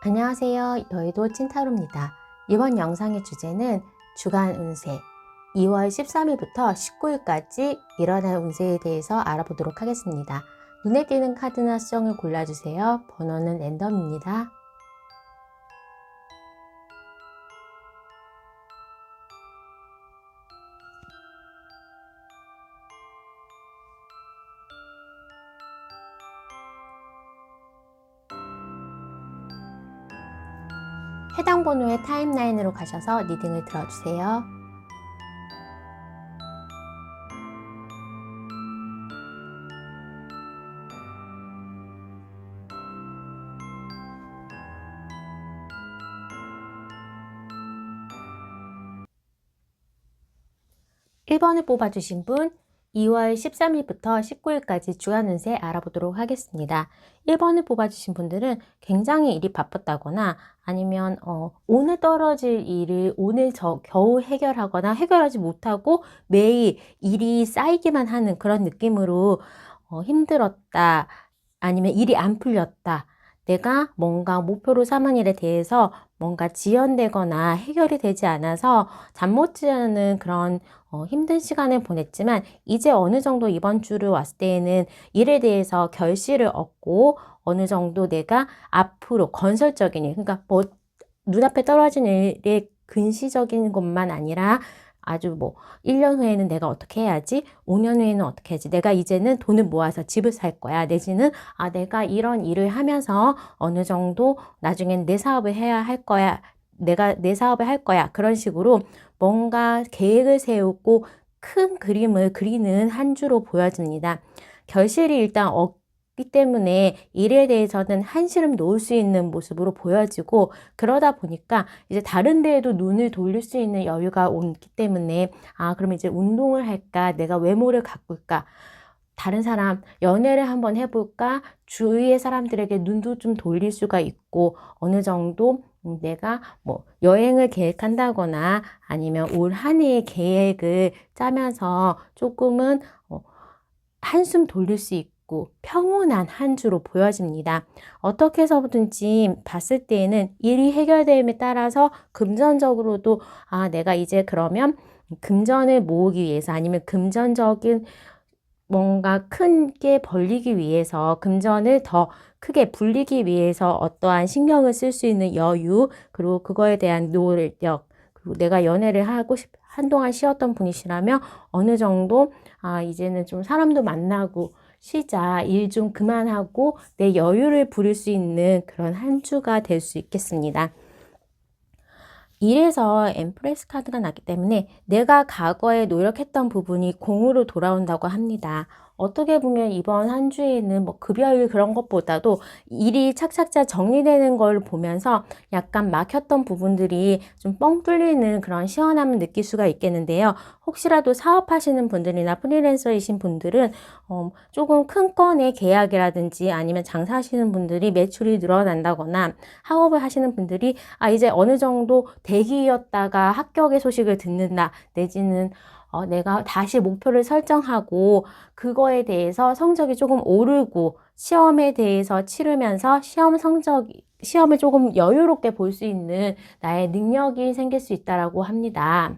안녕하세요. 여의도 찐타로입니다. 이번 영상의 주제는 주간 운세 2월 13일부터 19일까지 일어날 운세에 대해서 알아보도록 하겠습니다. 눈에 띄는 카드나 수정을 골라주세요. 번호는 랜덤입니다. 해당 번호의 타임라인으로 가셔서 리딩을 들어주세요. (1번을) 뽑아주신 분 2월 13일부터 19일까지 주간 운세 알아보도록 하겠습니다. 1번을 뽑아주신 분들은 굉장히 일이 바빴다거나 아니면 오늘 떨어질 일을 오늘 겨우 해결하거나 해결하지 못하고 매일 일이 쌓이기만 하는 그런 느낌으로 힘들었다, 아니면 일이 안 풀렸다, 내가 뭔가 목표로 삼은 일에 대해서 뭔가 지연되거나 해결이 되지 않아서 잠 못 자는 그런 힘든 시간을 보냈지만, 이제 어느 정도 이번 주를 왔을 때에는 일에 대해서 결실을 얻고 어느 정도 내가 앞으로 건설적인 일, 그러니까 뭐 눈앞에 떨어진 일의 근시적인 것만 아니라 아주 1년 후에는 내가 어떻게 해야지, 5년 후에는 어떻게 해야지, 내가 이제는 돈을 모아서 집을 살 거야, 내지는 내가 이런 일을 하면서 어느 정도 나중엔 내 사업을 해야 할 거야, 내가 내 사업을 할 거야, 그런 식으로 뭔가 계획을 세우고 큰 그림을 그리는 한 주로 보여집니다. 결실이 일단 없기 때문에 일에 대해서는 한시름 놓을 수 있는 모습으로 보여지고, 그러다 보니까 이제 다른 데에도 눈을 돌릴 수 있는 여유가 오기 때문에 그럼 이제 운동을 할까, 내가 외모를 가꿀까, 다른 사람 연애를 한번 해볼까, 주위의 사람들에게 눈도 좀 돌릴 수가 있고, 어느 정도 내가 여행을 계획한다거나 아니면 올 한 해의 계획을 짜면서 조금은 한숨 돌릴 수 있고 평온한 한 주로 보여집니다. 어떻게 해서든지 봤을 때에는 일이 해결됨에 따라서 금전적으로도 내가 이제 그러면 금전을 모으기 위해서, 아니면 금전적인 뭔가 크게 벌리기 위해서, 금전을 더 크게 불리기 위해서 어떠한 신경을 쓸 수 있는 여유, 그리고 그거에 대한 노력, 그리고 내가 연애를 하고 한동안 쉬었던 분이시라면 어느 정도 이제는 좀 사람도 만나고 쉬자, 일 좀 그만하고 내 여유를 부릴 수 있는 그런 한 주가 될 수 있겠습니다. 일에서 엠프레스 카드가 났기 때문에 내가 과거에 노력했던 부분이 공으로 돌아온다고 합니다. 어떻게 보면 이번 한 주에는 급여일 그런 것보다도 일이 착착착 정리되는 걸 보면서 약간 막혔던 부분들이 좀 뻥 뚫리는 그런 시원함을 느낄 수가 있겠는데요. 혹시라도 사업하시는 분들이나 프리랜서이신 분들은 조금 큰 건의 계약이라든지, 아니면 장사하시는 분들이 매출이 늘어난다거나, 학업을 하시는 분들이 이제 어느 정도 대기였다가 합격의 소식을 듣는다, 내지는 내가 다시 목표를 설정하고 그거에 대해서 성적이 조금 오르고 시험에 대해서 치르면서 시험을 조금 여유롭게 볼 수 있는 나의 능력이 생길 수 있다라고 합니다.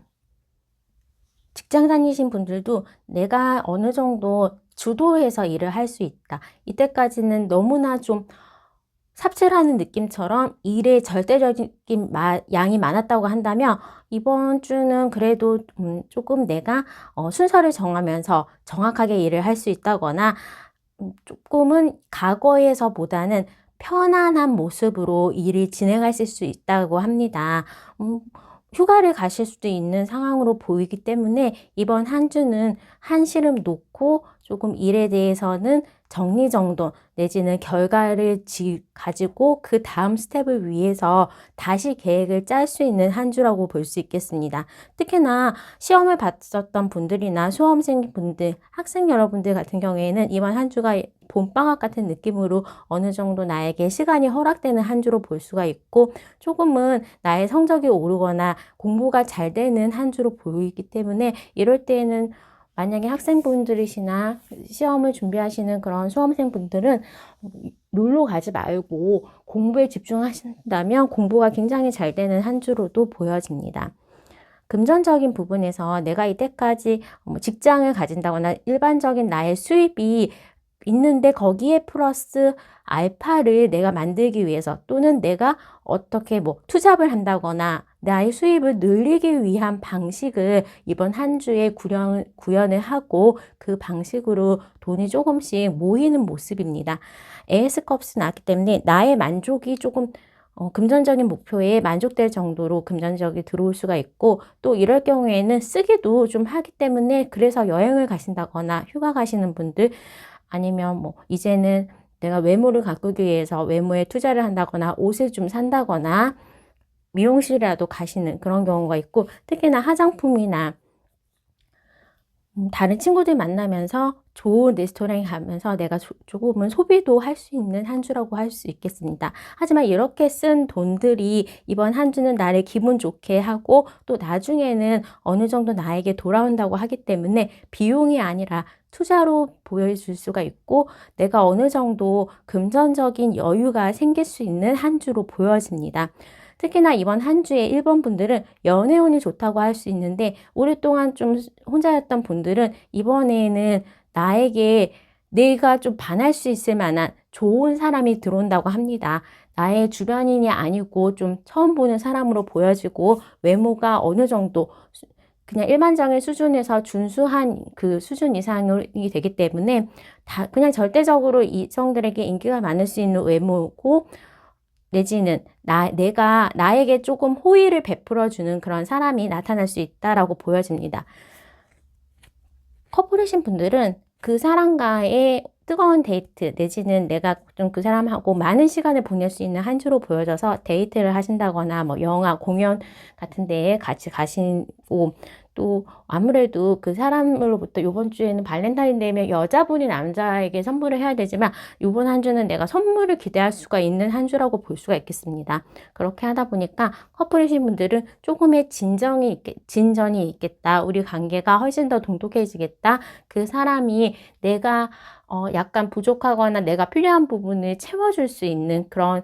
직장 다니신 분들도 내가 어느 정도 주도해서 일을 할 수 있다, 이때까지는 너무나 좀 삽질하는 느낌처럼 일의 절대적인 양이 많았다고 한다면, 이번 주는 그래도 조금 내가 순서를 정하면서 정확하게 일을 할 수 있다거나, 조금은 과거에서보다는 편안한 모습으로 일을 진행하실 수 있다고 합니다. 휴가를 가실 수도 있는 상황으로 보이기 때문에 이번 한 주는 한시름 놓고 조금 일에 대해서는 정리정돈, 내지는 결과를 가지고 그 다음 스텝을 위해서 다시 계획을 짤 수 있는 한 주라고 볼 수 있겠습니다. 특히나 시험을 봤었던 분들이나 수험생 분들, 학생 여러분들 같은 경우에는 이번 한 주가 봄방학 같은 느낌으로 어느 정도 나에게 시간이 허락되는 한 주로 볼 수가 있고, 조금은 나의 성적이 오르거나 공부가 잘 되는 한 주로 보이기 때문에, 이럴 때에는 만약에 학생분들이시나 시험을 준비하시는 그런 수험생분들은 놀러 가지 말고 공부에 집중하신다면 공부가 굉장히 잘 되는 한 주로도 보여집니다. 금전적인 부분에서 내가 이때까지 직장을 가진다거나 일반적인 나의 수입이 있는데 거기에 플러스 알파를 내가 만들기 위해서 또는 내가 어떻게 투잡을 한다거나 나의 수입을 늘리기 위한 방식을 이번 한 주에 구현을 하고 그 방식으로 돈이 조금씩 모이는 모습입니다. 에이스컵스 나왔기 때문에 나의 만족이 조금 금전적인 목표에 만족될 정도로 금전적이 들어올 수가 있고, 또 이럴 경우에는 쓰기도 좀 하기 때문에 그래서 여행을 가신다거나 휴가 가시는 분들, 아니면 이제는 내가 외모를 가꾸기 위해서 외모에 투자를 한다거나 옷을 좀 산다거나 미용실이라도 가시는 그런 경우가 있고, 특히나 화장품이나 다른 친구들 만나면서 좋은 레스토랑에 가면서 내가 조금은 소비도 할 수 있는 한 주라고 할 수 있겠습니다. 하지만 이렇게 쓴 돈들이 이번 한 주는 나를 기분 좋게 하고 또 나중에는 어느 정도 나에게 돌아온다고 하기 때문에 비용이 아니라 투자로 보여줄 수가 있고 내가 어느 정도 금전적인 여유가 생길 수 있는 한 주로 보여집니다. 특히나 이번 한 주에 1번 분들은 연애운이 좋다고 할 수 있는데, 오랫동안 좀 혼자였던 분들은 이번에는 나에게 내가 좀 반할 수 있을 만한 좋은 사람이 들어온다고 합니다. 나의 주변인이 아니고 좀 처음 보는 사람으로 보여지고 외모가 어느 정도 그냥 일반적인 수준에서 준수한 그 수준 이상이 되기 때문에 그냥 절대적으로 이성들에게 인기가 많을 수 있는 외모고, 내지는 내가 나에게 조금 호의를 베풀어주는 그런 사람이 나타날 수 있다라고 보여집니다. 커플이신 분들은 그 사람과의 뜨거운 데이트 내지는 내가 좀 그 사람하고 많은 시간을 보낼 수 있는 한 주로 보여져서 데이트를 하신다거나 영화, 공연 같은 데에 같이 가시고, 또 아무래도 그 사람으로부터 이번 주에는 발렌타인데이면 여자분이 남자에게 선물을 해야 되지만 이번 한 주는 내가 선물을 기대할 수가 있는 한 주라고 볼 수가 있겠습니다. 그렇게 하다 보니까 커플이신 분들은 조금의 진전이 있겠다. 우리 관계가 훨씬 더 돈독해지겠다. 그 사람이 내가 약간 부족하거나 내가 필요한 부분을 채워줄 수 있는 그런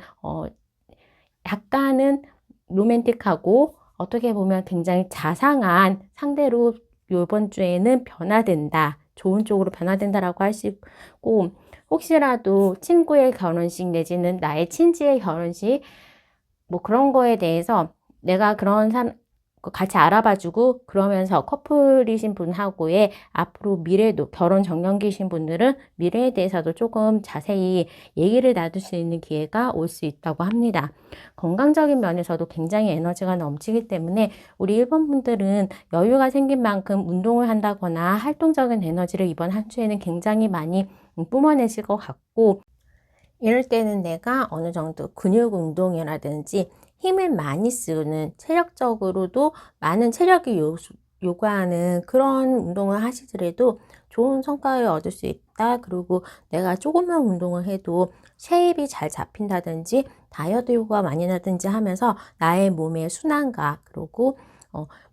약간은 로맨틱하고 어떻게 보면 굉장히 자상한 상대로 이번 주에는 변화된다. 좋은 쪽으로 변화된다라고 할 수 있고, 혹시라도 친구의 결혼식 내지는 나의 친지의 결혼식 그런 거에 대해서 내가 그런 같이 알아봐주고 그러면서 커플이신 분하고의 앞으로 미래도 결혼 정년기신 분들은 미래에 대해서도 조금 자세히 얘기를 나눌 수 있는 기회가 올 수 있다고 합니다. 건강적인 면에서도 굉장히 에너지가 넘치기 때문에 우리 1번 분들은 여유가 생긴 만큼 운동을 한다거나 활동적인 에너지를 이번 한 주에는 굉장히 많이 뿜어내실 것 같고, 이럴 때는 내가 어느 정도 근육 운동이라든지 힘을 많이 쓰는 체력적으로도 많은 체력이 요구하는 그런 운동을 하시더라도 좋은 성과를 얻을 수 있다. 그리고 내가 조금만 운동을 해도 쉐입이 잘 잡힌다든지 다이어트 효과가 많이 나든지 하면서 나의 몸의 순환과 그리고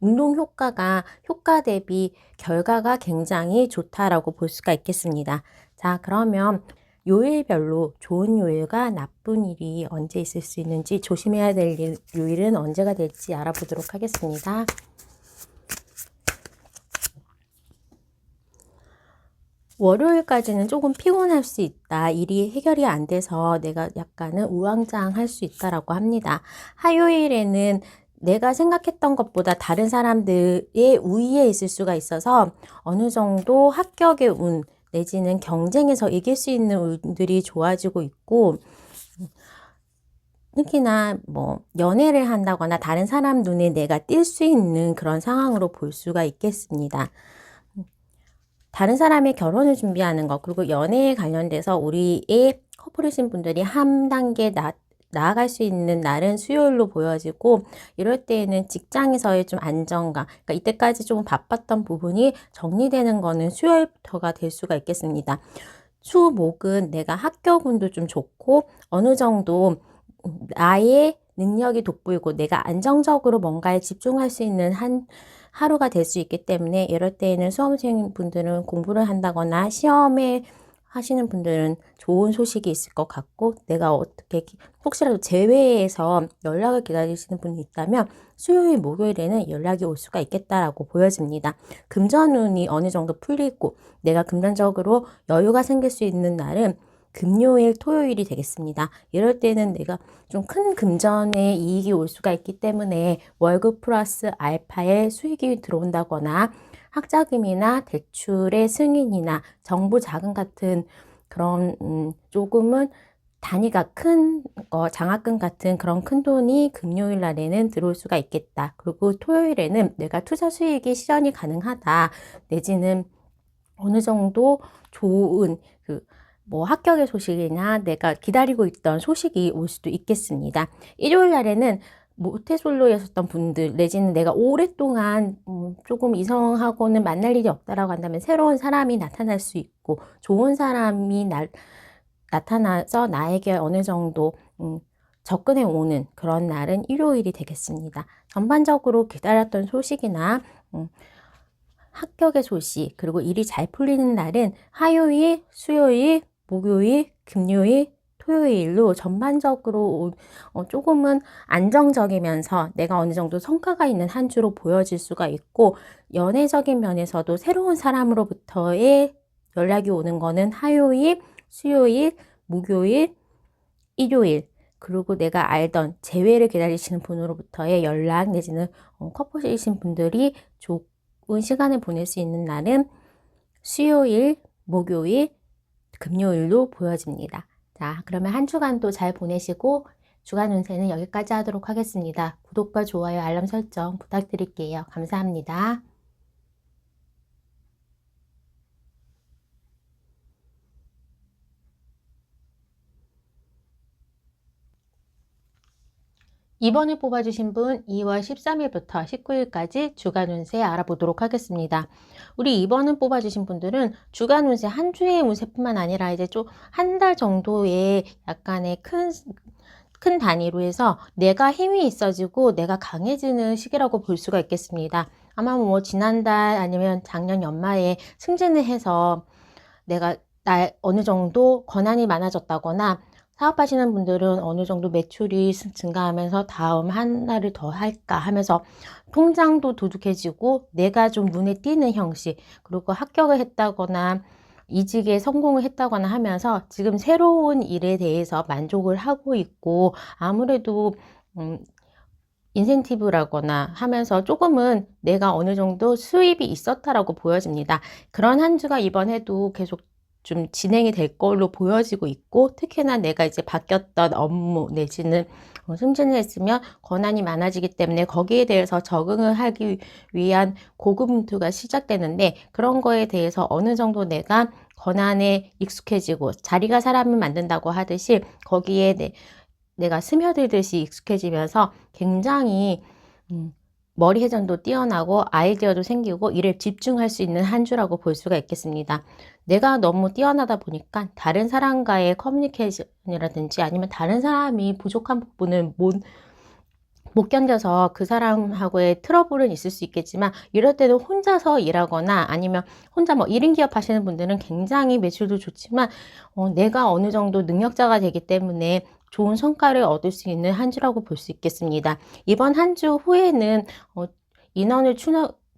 운동 효과 대비 결과가 굉장히 좋다라고 볼 수가 있겠습니다. 자, 그러면 요일별로 좋은 요일과 나쁜 일이 언제 있을 수 있는지, 조심해야 될 요일은 언제가 될지 알아보도록 하겠습니다. 월요일까지는 조금 피곤할 수 있다. 일이 해결이 안 돼서 내가 약간은 우왕좌왕할 수 있다라고 합니다. 화요일에는 내가 생각했던 것보다 다른 사람들의 우위에 있을 수가 있어서 어느 정도 합격의 운 내지는 경쟁에서 이길 수 있는 운들이 좋아지고 있고, 특히나 연애를 한다거나 다른 사람 눈에 내가 띌 수 있는 그런 상황으로 볼 수가 있겠습니다. 다른 사람의 결혼을 준비하는 것, 그리고 연애에 관련돼서 우리의 커플이신 분들이 한 단계 나아갈 수 있는 날은 수요일로 보여지고, 이럴 때에는 직장에서의 좀 안정감, 그러니까 이때까지 조금 바빴던 부분이 정리되는 거는 수요일부터가 될 수가 있겠습니다. 수, 목은 내가 합격운도 좀 좋고 어느 정도 나의 능력이 돋보이고 내가 안정적으로 뭔가에 집중할 수 있는 하루가 될 수 있기 때문에, 이럴 때에는 수험생 분들은 공부를 한다거나 시험에 하시는 분들은 좋은 소식이 있을 것 같고, 내가 어떻게 혹시라도 제외해서 연락을 기다리시는 분이 있다면 수요일, 목요일에는 연락이 올 수가 있겠다라고 보여집니다. 금전운이 어느 정도 풀리고 내가 금전적으로 여유가 생길 수 있는 날은 금요일, 토요일이 되겠습니다. 이럴 때는 내가 좀 큰 금전의 이익이 올 수가 있기 때문에 월급 플러스 알파의 수익이 들어온다거나 학자금이나 대출의 승인이나 정부 자금 같은 그런 조금은 단위가 큰 거, 장학금 같은 그런 큰 돈이 금요일 날에는 들어올 수가 있겠다. 그리고 토요일에는 내가 투자 수익이 실현이 가능하다. 내지는 어느 정도 좋은 뭐 합격의 소식이나 내가 기다리고 있던 소식이 올 수도 있겠습니다. 일요일 날에는 모태솔로였었던 분들 내지는 내가 오랫동안 조금 이성하고는 만날 일이 없다라고 한다면 새로운 사람이 나타날 수 있고 좋은 사람이 나타나서 나에게 어느 정도 접근해 오는 그런 날은 일요일이 되겠습니다. 전반적으로 기다렸던 소식이나 합격의 소식 그리고 일이 잘 풀리는 날은 화요일, 수요일, 목요일, 금요일, 토요일로 전반적으로 조금은 안정적이면서 내가 어느 정도 성과가 있는 한 주로 보여질 수가 있고, 연애적인 면에서도 새로운 사람으로부터의 연락이 오는 거는 화요일, 수요일, 목요일, 일요일, 그리고 내가 알던 재회를 기다리시는 분으로부터의 연락 내지는 커플이신 분들이 좋은 시간을 보낼 수 있는 날은 수요일, 목요일, 금요일로 보여집니다. 자, 그러면 한 주간도 잘 보내시고 주간 운세는 여기까지 하도록 하겠습니다. 구독과 좋아요, 알람 설정 부탁드릴게요. 감사합니다. 이번에 뽑아주신 분 2월 13일부터 19일까지 주간 운세 알아보도록 하겠습니다. 우리 2번을 뽑아주신 분들은 주간 운세, 한 주의 운세뿐만 아니라 이제 좀 한 달 정도의 약간의 큰 단위로 해서 내가 힘이 있어지고 내가 강해지는 시기라고 볼 수가 있겠습니다. 아마 뭐 지난달 아니면 작년 연말에 승진을 해서 내가 어느 정도 권한이 많아졌다거나 사업하시는 분들은 어느 정도 매출이 증가하면서 다음 한 달을 더 할까 하면서 통장도 두둑해지고 내가 좀 눈에 띄는 형식, 그리고 합격을 했다거나 이직에 성공을 했다거나 하면서 지금 새로운 일에 대해서 만족을 하고 있고, 아무래도 인센티브라거나 하면서 조금은 내가 어느 정도 수입이 있었다라고 보여집니다. 그런 한 주가 이번에도 계속 좀 진행이 될 걸로 보여지고 있고, 특히나 내가 이제 바뀌었던 업무 내지는 승진을 했으면 권한이 많아지기 때문에 거기에 대해서 적응을 하기 위한 고군분투가 시작되는데, 그런 거에 대해서 어느 정도 내가 권한에 익숙해지고 자리가 사람을 만든다고 하듯이 거기에 내가 스며들듯이 익숙해지면서 굉장히 머리 회전도 뛰어나고 아이디어도 생기고 일에 집중할 수 있는 한 주라고 볼 수가 있겠습니다. 내가 너무 뛰어나다 보니까 다른 사람과의 커뮤니케이션이라든지 아니면 다른 사람이 부족한 부분을 못 견뎌서 그 사람하고의 트러블은 있을 수 있겠지만, 이럴 때는 혼자서 일하거나 아니면 혼자 뭐 1인 기업 하시는 분들은 굉장히 매출도 좋지만 내가 어느 정도 능력자가 되기 때문에 좋은 성과를 얻을 수 있는 한 주라고 볼 수 있겠습니다. 이번 한 주 후에는 인원을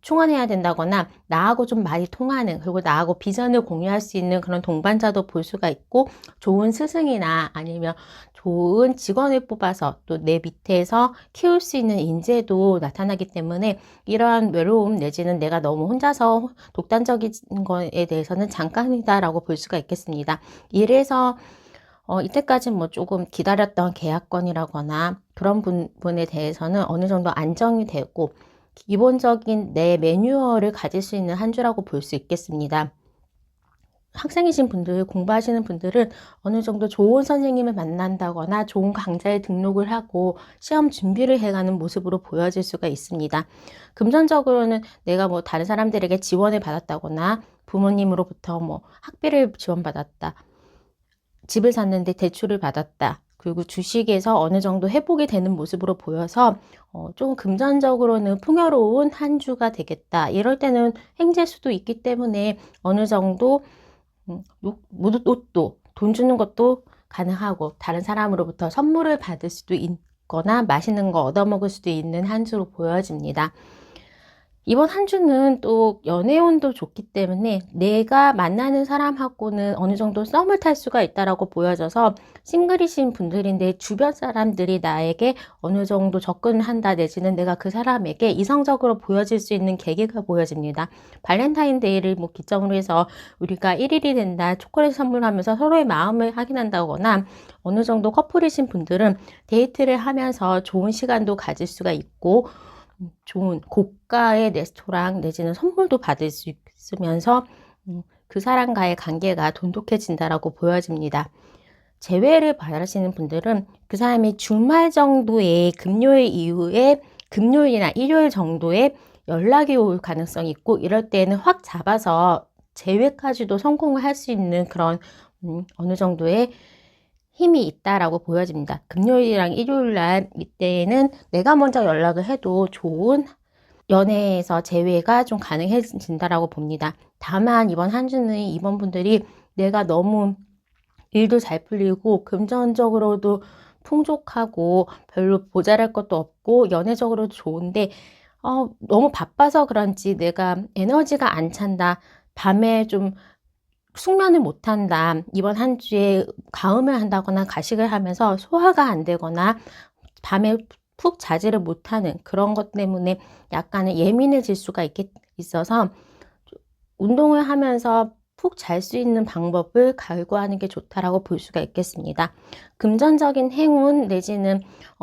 충원해야 된다거나 나하고 좀 많이 통하는, 그리고 나하고 비전을 공유할 수 있는 그런 동반자도 볼 수가 있고, 좋은 스승이나 아니면 좋은 직원을 뽑아서 또 내 밑에서 키울 수 있는 인재도 나타나기 때문에 이러한 외로움 내지는 내가 너무 혼자서 독단적인 거에 대해서는 잠깐이다라고 볼 수가 있겠습니다. 이래서 이때까지 뭐 조금 기다렸던 계약건이라거나 그런 부분에 대해서는 어느 정도 안정이 되고 기본적인 내 매뉴얼을 가질 수 있는 한 주라고 볼 수 있겠습니다. 학생이신 분들, 공부하시는 분들은 어느 정도 좋은 선생님을 만난다거나 좋은 강좌에 등록을 하고 시험 준비를 해가는 모습으로 보여질 수가 있습니다. 금전적으로는 내가 뭐 다른 사람들에게 지원을 받았다거나 부모님으로부터 뭐 학비를 지원받았다, 집을 샀는데 대출을 받았다, 그리고 주식에서 어느 정도 회복이 되는 모습으로 보여서 좀 금전적으로는 풍요로운 한 주가 되겠다. 이럴 때는 행제수도 있기 때문에 어느 정도 옷도 돈 주는 것도 가능하고 다른 사람으로부터 선물을 받을 수도 있거나 맛있는 거 얻어먹을 수도 있는 한 주로 보여집니다. 이번 한 주는 또 연애운도 좋기 때문에 내가 만나는 사람하고는 어느 정도 썸을 탈 수가 있다라고 보여져서 싱글이신 분들인데 주변 사람들이 나에게 어느 정도 접근한다 내지는 내가 그 사람에게 이성적으로 보여질 수 있는 계기가 보여집니다. 발렌타인데이를 기점으로 해서 우리가 1일이 된다 초콜릿 선물하면서 서로의 마음을 확인한다거나 어느 정도 커플이신 분들은 데이트를 하면서 좋은 시간도 가질 수가 있고 좋은 고가의 레스토랑 내지는 선물도 받을 수 있으면서 그 사람과의 관계가 돈독해진다라고 보여집니다. 재회를 바라시는 분들은 그 사람이 주말 정도의 금요일 이후에 금요일이나 일요일 정도에 연락이 올 가능성이 있고 이럴 때는 확 잡아서 재회까지도 성공을 할 수 있는 그런 어느 정도의 힘이 있다라고 보여집니다. 금요일이랑 일요일날 이때는 내가 먼저 연락을 해도 좋은 연애에서 재회가 좀 가능해진다라고 봅니다. 다만 이번 한 주는 이번 분들이 내가 너무 일도 잘 풀리고 금전적으로도 풍족하고 별로 모자랄 것도 없고 연애적으로도 좋은데 너무 바빠서 그런지 내가 에너지가 안 찬다. 밤에 좀 숙면을 못한다. 이번 한 주에 가음을 한다거나 가식을 하면서 소화가 안 되거나 밤에 푹 자지를 못하는 그런 것 때문에 약간은 예민해질 수가 있어서 운동을 하면서 푹 잘 수 있는 방법을 갈구하는 게 좋다라고 볼 수가 있겠습니다. 금전적인 행운 내지는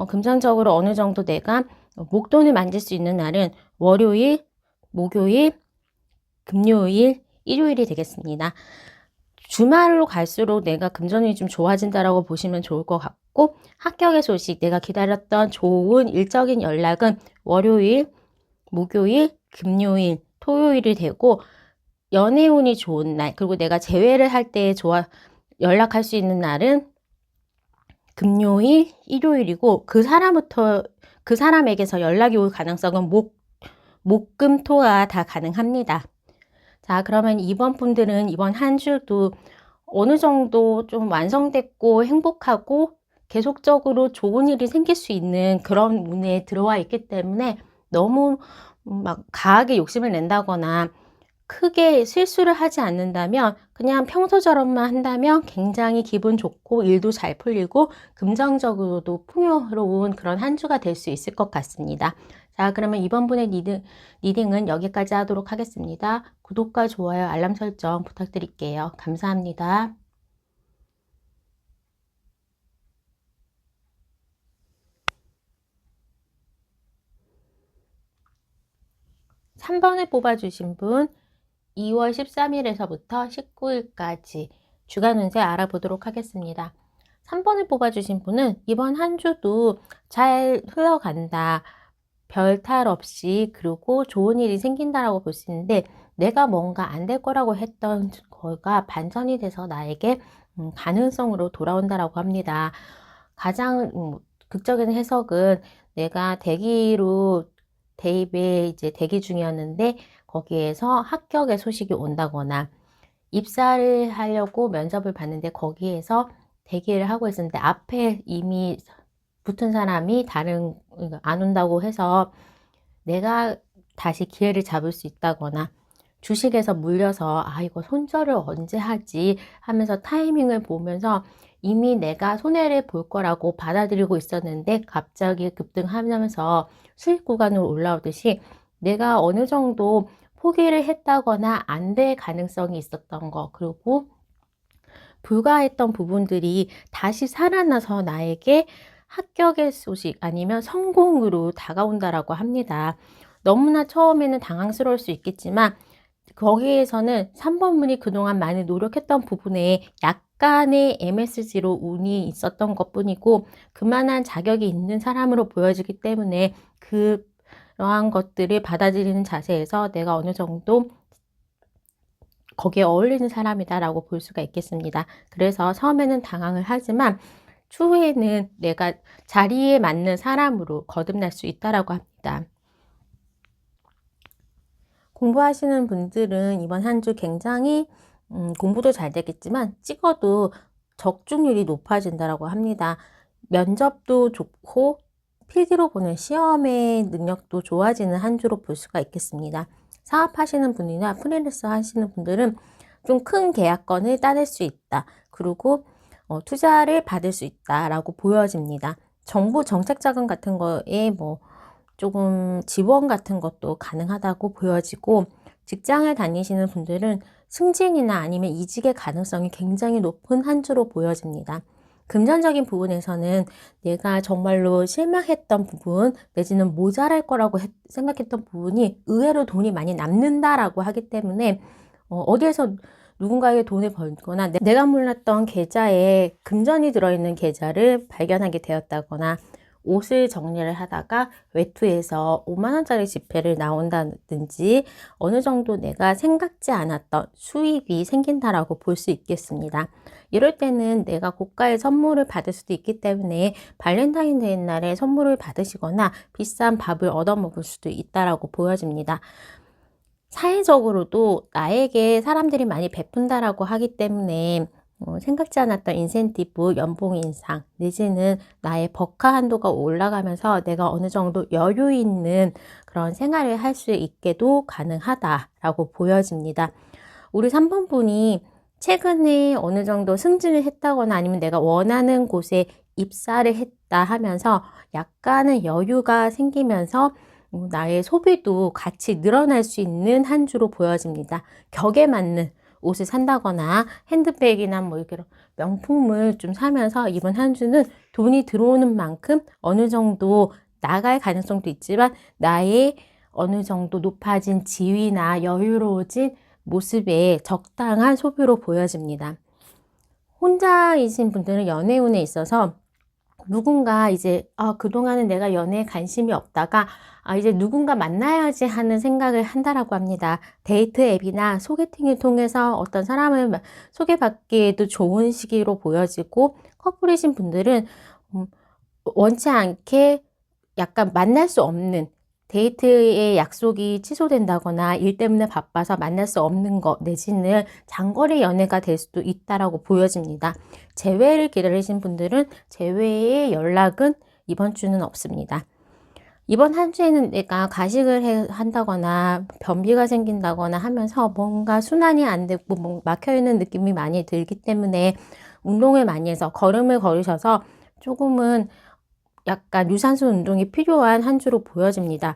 금전적으로 어느 정도 내가 목돈을 만질 수 있는 날은 월요일, 목요일, 금요일, 일요일이 되겠습니다. 주말로 갈수록 내가 금전운이 좀 좋아진다라고 보시면 좋을 것 같고 합격의 소식, 내가 기다렸던 좋은 일적인 연락은 월요일, 목요일, 금요일, 토요일이 되고 연애운이 좋은 날, 그리고 내가 재회를 할 때 연락할 수 있는 날은 금요일, 일요일이고 그 사람에게서 연락이 올 가능성은 목, 금, 토가 다 가능합니다. 자, 그러면 이번 분들은 이번 한 주도 어느 정도 좀 완성됐고 행복하고 계속적으로 좋은 일이 생길 수 있는 그런 운에 들어와 있기 때문에 너무 막 과하게 욕심을 낸다거나 크게 실수를 하지 않는다면 그냥 평소처럼만 한다면 굉장히 기분 좋고 일도 잘 풀리고 금전적으로도 풍요로운 그런 한 주가 될 수 있을 것 같습니다. 자, 그러면 이번 분의 리딩은 여기까지 하도록 하겠습니다. 구독과 좋아요, 알람 설정 부탁드릴게요. 감사합니다. 3번을 뽑아주신 분 2월 13일에서부터 19일까지 주간 운세 알아보도록 하겠습니다. 3번을 뽑아주신 분은 이번 한 주도 잘 흘러간다. 별 탈 없이 그리고 좋은 일이 생긴다라고 볼 수 있는데 내가 뭔가 안 될 거라고 했던 거가 반전이 돼서 나에게 가능성으로 돌아온다라고 합니다. 가장 극적인 해석은 내가 대입에 이제 대기 중이었는데 거기에서 합격의 소식이 온다거나 입사를 하려고 면접을 봤는데 거기에서 대기를 하고 있었는데 앞에 이미 붙은 사람이 안 온다고 해서 내가 다시 기회를 잡을 수 있다거나 주식에서 물려서 이거 손절을 언제 하지 하면서 타이밍을 보면서 이미 내가 손해를 볼 거라고 받아들이고 있었는데 갑자기 급등하면서 수익 구간으로 올라오듯이 내가 어느 정도 포기를 했다거나 안 될 가능성이 있었던 거 그리고 불가했던 부분들이 다시 살아나서 나에게 합격의 소식 아니면 성공으로 다가온다라고 합니다. 너무나 처음에는 당황스러울 수 있겠지만 거기에서는 3번 분이 그동안 많이 노력했던 부분에 약간의 MSG로 운이 있었던 것 뿐이고 그만한 자격이 있는 사람으로 보여지기 때문에 그러한 것들을 받아들이는 자세에서 내가 어느 정도 거기에 어울리는 사람이다라고 볼 수가 있겠습니다. 그래서 처음에는 당황을 하지만 추후에는 내가 자리에 맞는 사람으로 거듭날 수 있다라고 합니다. 공부하시는 분들은 이번 한 주 굉장히 공부도 잘 되겠지만 찍어도 적중률이 높아진다라고 합니다. 면접도 좋고 필기로 보는 시험의 능력도 좋아지는 한 주로 볼 수가 있겠습니다. 사업하시는 분이나 프리랜서 하시는 분들은 좀 큰 계약건을 따낼 수 있다. 그리고 투자를 받을 수 있다라고 보여집니다. 정부 정책 자금 같은 거에 뭐 조금 지원 같은 것도 가능하다고 보여지고, 직장을 다니시는 분들은 승진이나 아니면 이직의 가능성이 굉장히 높은 한 주로 보여집니다. 금전적인 부분에서는 내가 정말로 실망했던 부분 내지는 모자랄 거라고 생각했던 부분이 의외로 돈이 많이 남는다라고 하기 때문에 어디에서 누군가에게 돈을 벌거나 내가 몰랐던 계좌에 금전이 들어있는 계좌를 발견하게 되었다거나, 옷을 정리를 하다가 외투에서 5만 원짜리 지폐를 나온다든지 어느 정도 내가 생각지 않았던 수입이 생긴다라고 볼 수 있겠습니다. 이럴 때는 내가 고가의 선물을 받을 수도 있기 때문에 발렌타인데이 날에 선물을 받으시거나 비싼 밥을 얻어먹을 수도 있다라고 보여집니다. 사회적으로도 나에게 사람들이 많이 베푼다라고 하기 때문에 생각지 않았던 인센티브, 연봉 인상, 내지는 나의 버카 한도가 올라가면서 내가 어느 정도 여유 있는 그런 생활을 할 수 있게도 가능하다라고 보여집니다. 우리 3번 분이 최근에 어느 정도 승진을 했다거나 아니면 내가 원하는 곳에 입사를 했다 하면서 약간의 여유가 생기면서 나의 소비도 같이 늘어날 수 있는 한 주로 보여집니다. 격에 맞는 옷을 산다거나 핸드백이나 뭐 이렇게 명품을 좀 사면서 이번 한 주는 돈이 들어오는 만큼 어느 정도 나갈 가능성도 있지만 나의 어느 정도 높아진 지위나 여유로워진 모습에 적당한 소비로 보여집니다. 혼자이신 분들은 연애운에 있어서 누군가 이제 그동안은 내가 연애에 관심이 없다가 이제 누군가 만나야지 하는 생각을 한다라고 합니다. 데이트 앱이나 소개팅을 통해서 어떤 사람을 소개받기에도 좋은 시기로 보여지고, 커플이신 분들은 원치 않게 약간 만날 수 없는 데이트의 약속이 취소된다거나 일 때문에 바빠서 만날 수 없는 것 내지는 장거리 연애가 될 수도 있다라고 보여집니다. 재회를 기다리신 분들은 재회의 연락은 이번 주는 없습니다. 이번 한 주에는 내가 가식을 한다거나 변비가 생긴다거나 하면서 뭔가 순환이 안 되고 막혀있는 느낌이 많이 들기 때문에 운동을 많이 해서 걸음을 걸으셔서 조금은 약간 유산소 운동이 필요한 한 주로 보여집니다.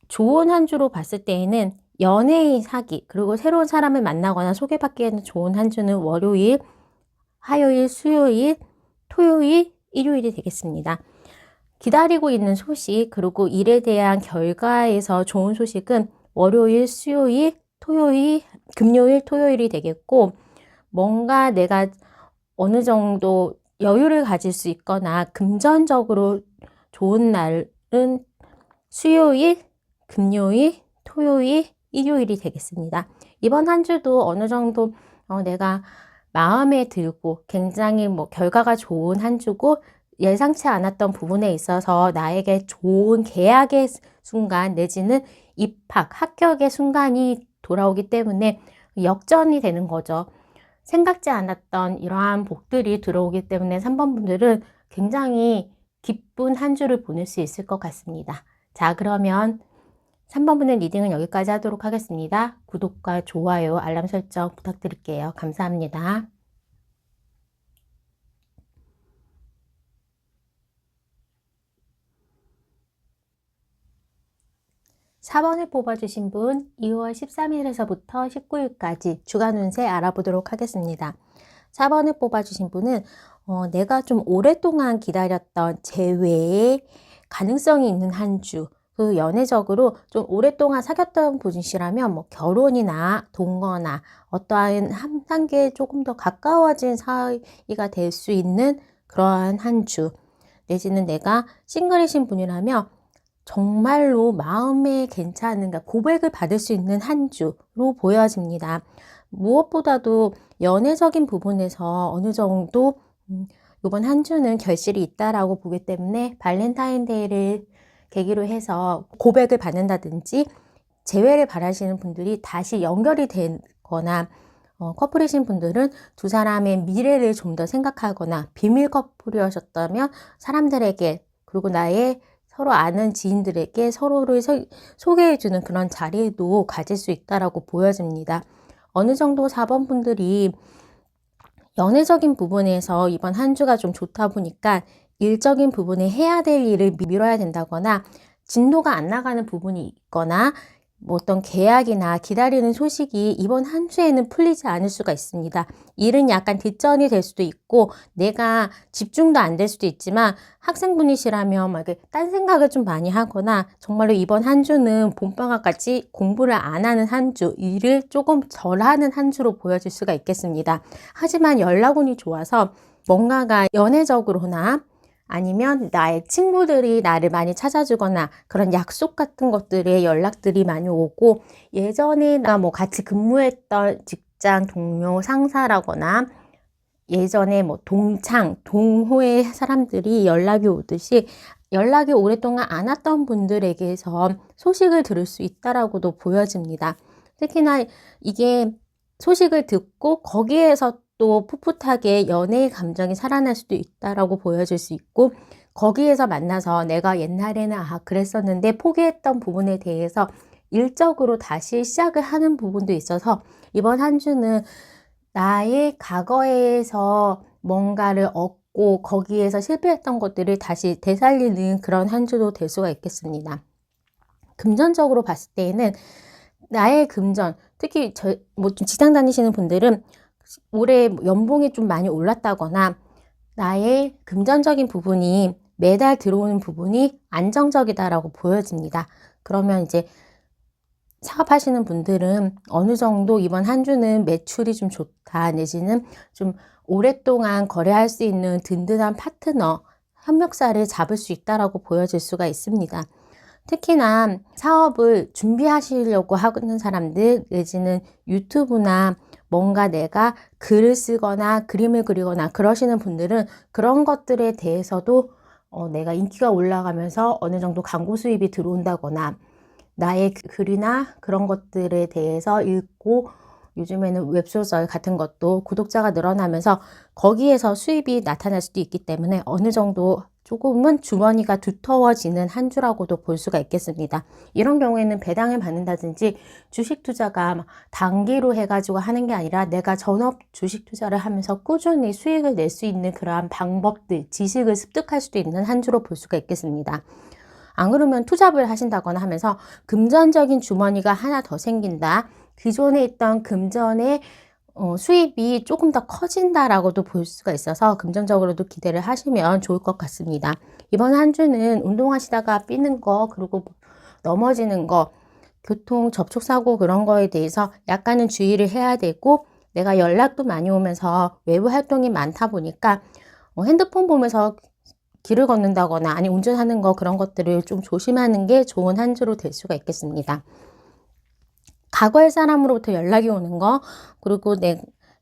좋은 한 주로 봤을 때에는 연예인 사기, 그리고 새로운 사람을 만나거나 소개받기에는 좋은 한 주는 월요일, 화요일, 수요일, 토요일, 일요일이 되겠습니다. 기다리고 있는 소식, 그리고 일에 대한 결과에서 좋은 소식은 월요일, 수요일, 토요일, 금요일, 토요일이 되겠고, 뭔가 내가 어느 정도 여유를 가질 수 있거나 금전적으로 좋은 날은 수요일, 금요일, 토요일, 일요일이 되겠습니다. 이번 한 주도 어느 정도 내가 마음에 들고 굉장히 결과가 좋은 한 주고, 예상치 않았던 부분에 있어서 나에게 좋은 계약의 순간 내지는 입학, 합격의 순간이 돌아오기 때문에 역전이 되는 거죠. 생각지 않았던 이러한 복들이 들어오기 때문에 3번 분들은 굉장히 기쁜 한 주를 보낼 수 있을 것 같습니다. 자, 그러면 3번 분의 리딩은 여기까지 하도록 하겠습니다. 구독과 좋아요, 알람 설정 부탁드릴게요. 감사합니다. 4번을 뽑아주신 분 2월 13일에서부터 19일까지 주간 운세 알아보도록 하겠습니다. 4번을 뽑아주신 분은 내가 좀 오랫동안 기다렸던 재회의 가능성이 있는 한 주, 그 연애적으로 좀 오랫동안 사귀었던 분이시라면 결혼이나 동거나 어떠한 한 단계에 조금 더 가까워진 사이가 될 수 있는 그러한 한 주, 내지는 내가 싱글이신 분이라면 정말로 마음에 괜찮은 고백을 받을 수 있는 한 주로 보여집니다. 무엇보다도 연애적인 부분에서 어느 정도 이번 한 주는 결실이 있다라고 보기 때문에 발렌타인데이를 계기로 해서 고백을 받는다든지 재회를 바라시는 분들이 다시 연결이 되거나 커플이신 분들은 두 사람의 미래를 좀 더 생각하거나 비밀 커플이셨다면 사람들에게 그리고 나의 서로 아는 지인들에게 서로를 소개해주는 그런 자리도 가질 수 있다라고 보여집니다. 어느 정도 4번 분들이 연애적인 부분에서 이번 한 주가 좀 좋다 보니까 일적인 부분에 해야 될 일을 미뤄야 된다거나 진도가 안 나가는 부분이 있거나 뭐 어떤 계약이나 기다리는 소식이 이번 한 주에는 풀리지 않을 수가 있습니다. 일은 약간 뒷전이 될 수도 있고 내가 집중도 안 될 수도 있지만 학생분이시라면 막 딴 생각을 좀 많이 하거나 정말로 이번 한 주는 봄방학까지 공부를 안 하는 한 주, 일을 조금 덜 하는 한 주로 보여질 수가 있겠습니다. 하지만 연락운이 좋아서 뭔가가 연애적으로나 아니면 나의 친구들이 나를 많이 찾아주거나 그런 약속 같은 것들에 연락들이 많이 오고 예전에 나 뭐 같이 근무했던 직장 동료 상사라거나 예전에 뭐 동창, 동호회 사람들이 연락이 오듯이 연락이 오랫동안 안 왔던 분들에게서 소식을 들을 수 있다라고도 보여집니다. 특히나 이게 소식을 듣고 거기에서 또 풋풋하게 연애의 감정이 살아날 수도 있다라고 보여질 수 있고 거기에서 만나서 내가 옛날에는 그랬었는데 포기했던 부분에 대해서 일적으로 다시 시작을 하는 부분도 있어서 이번 한 주는 나의 과거에서 뭔가를 얻고 거기에서 실패했던 것들을 다시 되살리는 그런 한 주도 될 수가 있겠습니다. 금전적으로 봤을 때에는 나의 금전, 특히 뭐 좀 직장 다니시는 분들은 올해 연봉이 좀 많이 올랐다거나 나의 금전적인 부분이 매달 들어오는 부분이 안정적이다라고 보여집니다. 그러면 이제 사업하시는 분들은 어느 정도 이번 한 주는 매출이 좀 좋다 내지는 좀 오랫동안 거래할 수 있는 든든한 파트너, 협력사를 잡을 수 있다라고 보여질 수가 있습니다. 특히나 사업을 준비하시려고 하는 사람들 내지는 유튜브나 뭔가 내가 글을 쓰거나 그림을 그리거나 그러시는 분들은 그런 것들에 대해서도 내가 인기가 올라가면서 어느 정도 광고 수입이 들어온다거나 나의 글이나 그런 것들에 대해서 읽고 요즘에는 웹소설 같은 것도 구독자가 늘어나면서 거기에서 수입이 나타날 수도 있기 때문에 어느 정도 조금은 주머니가 두터워지는 한 주라고도 볼 수가 있겠습니다. 이런 경우에는 배당을 받는다든지 주식 투자가 단기로 해가지고 하는 게 아니라 내가 전업 주식 투자를 하면서 꾸준히 수익을 낼 수 있는 그러한 방법들, 지식을 습득할 수도 있는 한 주로 볼 수가 있겠습니다. 안 그러면 투잡을 하신다거나 하면서 금전적인 주머니가 하나 더 생긴다. 기존에 있던 금전의 수입이 조금 더 커진다라고도 볼 수가 있어서 금전적으로도 기대를 하시면 좋을 것 같습니다. 이번 한 주는 운동하시다가 삐는 거 그리고 넘어지는 거 교통 접촉사고 그런 거에 대해서 약간은 주의를 해야 되고 내가 연락도 많이 오면서 외부 활동이 많다 보니까 핸드폰 보면서 길을 걷는다거나 아니 운전하는 거 그런 것들을 좀 조심하는 게 좋은 한 주로 될 수가 있겠습니다. 과거의 사람으로부터 연락이 오는 거 그리고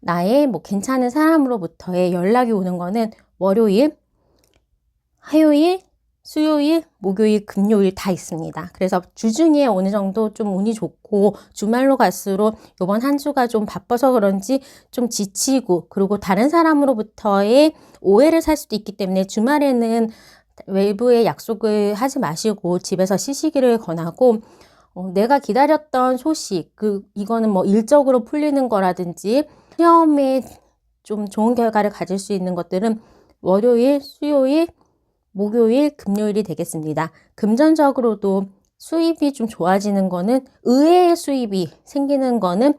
나의 뭐 괜찮은 사람으로부터의 연락이 오는 거는 월요일, 화요일, 수요일, 목요일, 금요일 다 있습니다. 그래서 주중에 어느 정도 좀 운이 좋고 주말로 갈수록 이번 한 주가 좀 바빠서 그런지 좀 지치고 그리고 다른 사람으로부터의 오해를 살 수도 있기 때문에 주말에는 외부에 약속을 하지 마시고 집에서 쉬시기를 권하고 내가 기다렸던 소식, 이거는 뭐 일적으로 풀리는 거라든지 시험에 좀 좋은 결과를 가질 수 있는 것들은 월요일, 수요일, 목요일, 금요일이 되겠습니다. 금전적으로도 수입이 좀 좋아지는 거는 의외의 수입이 생기는 거는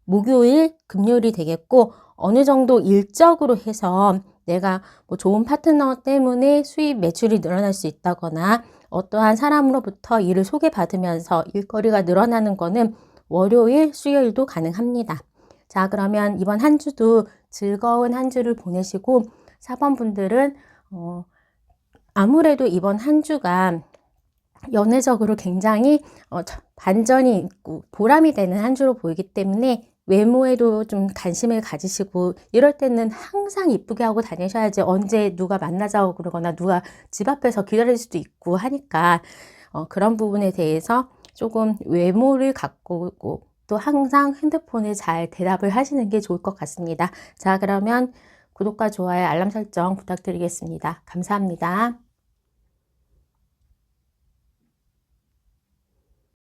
목요일, 금요일이 되겠고 어느 정도 일적으로 해서 내가 뭐 좋은 파트너 때문에 수입 매출이 늘어날 수 있다거나 어떠한 사람으로부터 일을 소개받으면서 일거리가 늘어나는 거는 월요일, 수요일도 가능합니다. 자, 그러면 이번 한 주도 즐거운 한 주를 보내시고 4번 분들은 아무래도 이번 한 주가 연애적으로 굉장히 반전이 있고 보람이 되는 한 주로 보이기 때문에 외모에도 좀 관심을 가지시고 이럴 때는 항상 이쁘게 하고 다니셔야지 언제 누가 만나자고 그러거나 누가 집 앞에서 기다릴 수도 있고 하니까 그런 부분에 대해서 조금 외모를 갖고 또 항상 핸드폰에 잘 대답을 하시는 게 좋을 것 같습니다. 자, 그러면 구독과 좋아요, 알람 설정 부탁드리겠습니다. 감사합니다.